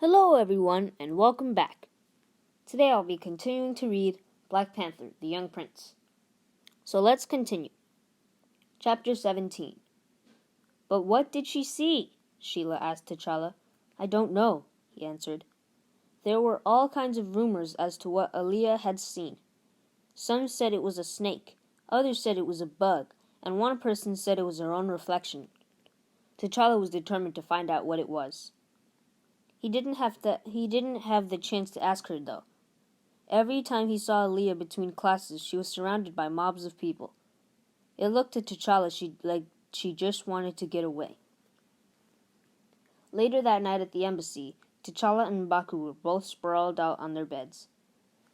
Hello everyone, and welcome back. Today I'll be continuing to read Black Panther, the Young Prince. So let's continue. Chapter 17. But what did she see? Sheila asked T'Challa. I don't know, he answered. There were all kinds of rumors as to what Aaliyah had seen. Some said it was a snake, others said it was a bug, and one person said it was her own reflection. T'Challa was determined to find out what it was. He didn't have the chance to ask her, though. Every time he saw Aaliyah between classes, she was surrounded by mobs of people. It looked to T'Challa like she just wanted to get away. Later that night at the embassy, T'Challa and M'Baku were both sprawled out on their beds.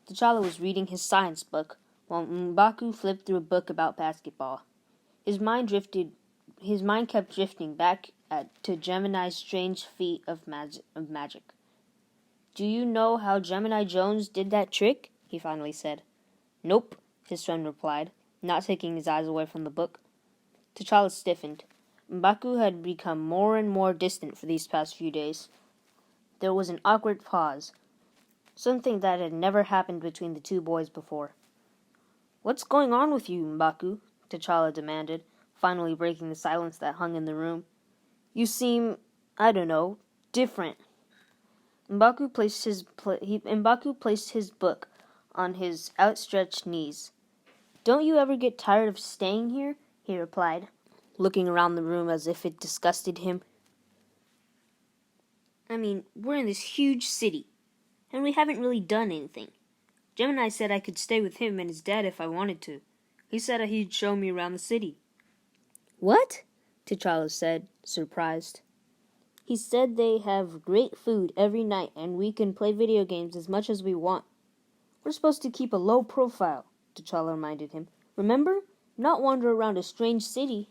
T'Challa was reading his science book, while M'Baku flipped through a book about basketball. His mind kept drifting back to Gemini's strange feat of magic. Do you know how Gemini Jones did that trick? He finally said. Nope, his friend replied, not taking his eyes away from the book. T'Challa stiffened. M'Baku had become more and more distant for these past few days. There was an awkward pause, something that had never happened between the two boys before. What's going on with you, M'Baku? T'Challa demanded, finally breaking the silence that hung in the room. You seem, different. M'Baku placed his book on his outstretched knees. Don't you ever get tired of staying here? He replied, looking around the room as if it disgusted him. We're in this huge city, and we haven't really done anything. Gemini said I could stay with him and his dad if I wanted to. He said he'd show me around the city. What? T'Challa said, surprised. He said they have great food every night and we can play video games as much as we want. We're supposed to keep a low profile, T'Challa reminded him. Remember? Not wander around a strange city.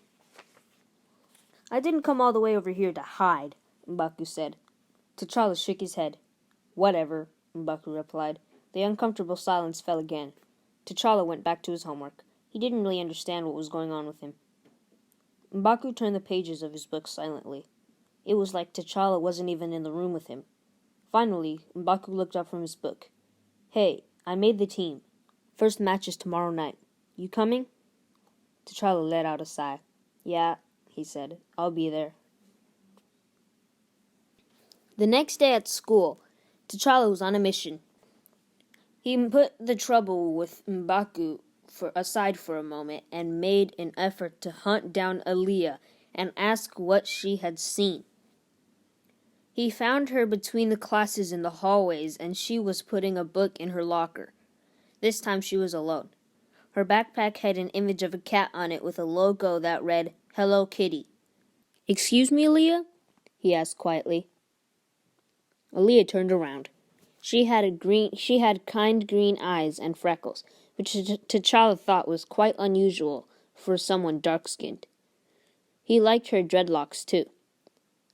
I didn't come all the way over here to hide, M'Baku said. T'Challa shook his head. Whatever, M'Baku replied. The uncomfortable silence fell again. T'Challa went back to his homework. He didn't really understand what was going on with him. M'Baku turned the pages of his book silently. It was like T'Challa wasn't even in the room with him. Finally, M'Baku looked up from his book. Hey, I made the team. First match is tomorrow night. You coming? T'Challa let out a sigh. Yeah, he said. I'll be there. The next day at school, T'Challa was on a mission. He put the trouble with M'Baku aside for a moment and made an effort to hunt down Aaliyah and ask what she had seen. He found her between the classes in the hallways, and she was putting a book in her locker. This time she was alone. Her backpack had an image of a cat on it with a logo that read, Hello Kitty. Excuse me, Aaliyah? He asked quietly. Aaliyah turned around. She had kind green eyes and freckles, which T'Challa thought was quite unusual for someone dark-skinned. He liked her dreadlocks, too.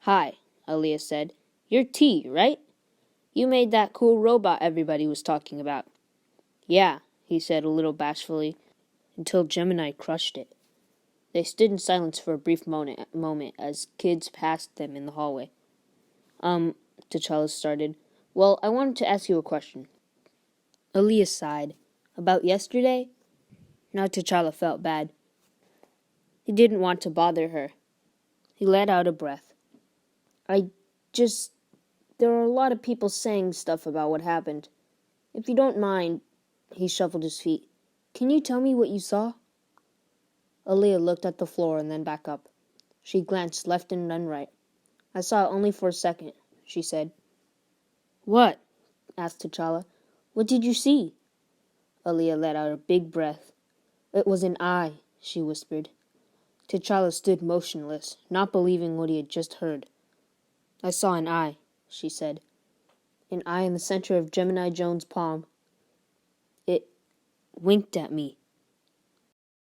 Hi, Aaliyah said. You're T, right? You made that cool robot everybody was talking about. Yeah, he said a little bashfully, until Gemini crushed it. They stood in silence for a brief moment as kids passed them in the hallway. T'Challa started. Well, I wanted to ask you a question. Aaliyah sighed. About yesterday? Now T'Challa felt bad. He didn't want to bother her. He let out a breath. There are a lot of people saying stuff about what happened. If you don't mind, he shuffled his feet. Can you tell me what you saw? Aaliyah looked at the floor and then back up. She glanced left and then right. I saw it only for a second, she said. What? Asked T'Challa. What did you see? Aaliyah let out a big breath. It was an eye, she whispered. T'Challa stood motionless, not believing what he had just heard. I saw an eye, she said. An eye in the center of Gemini Jones' palm. It winked at me.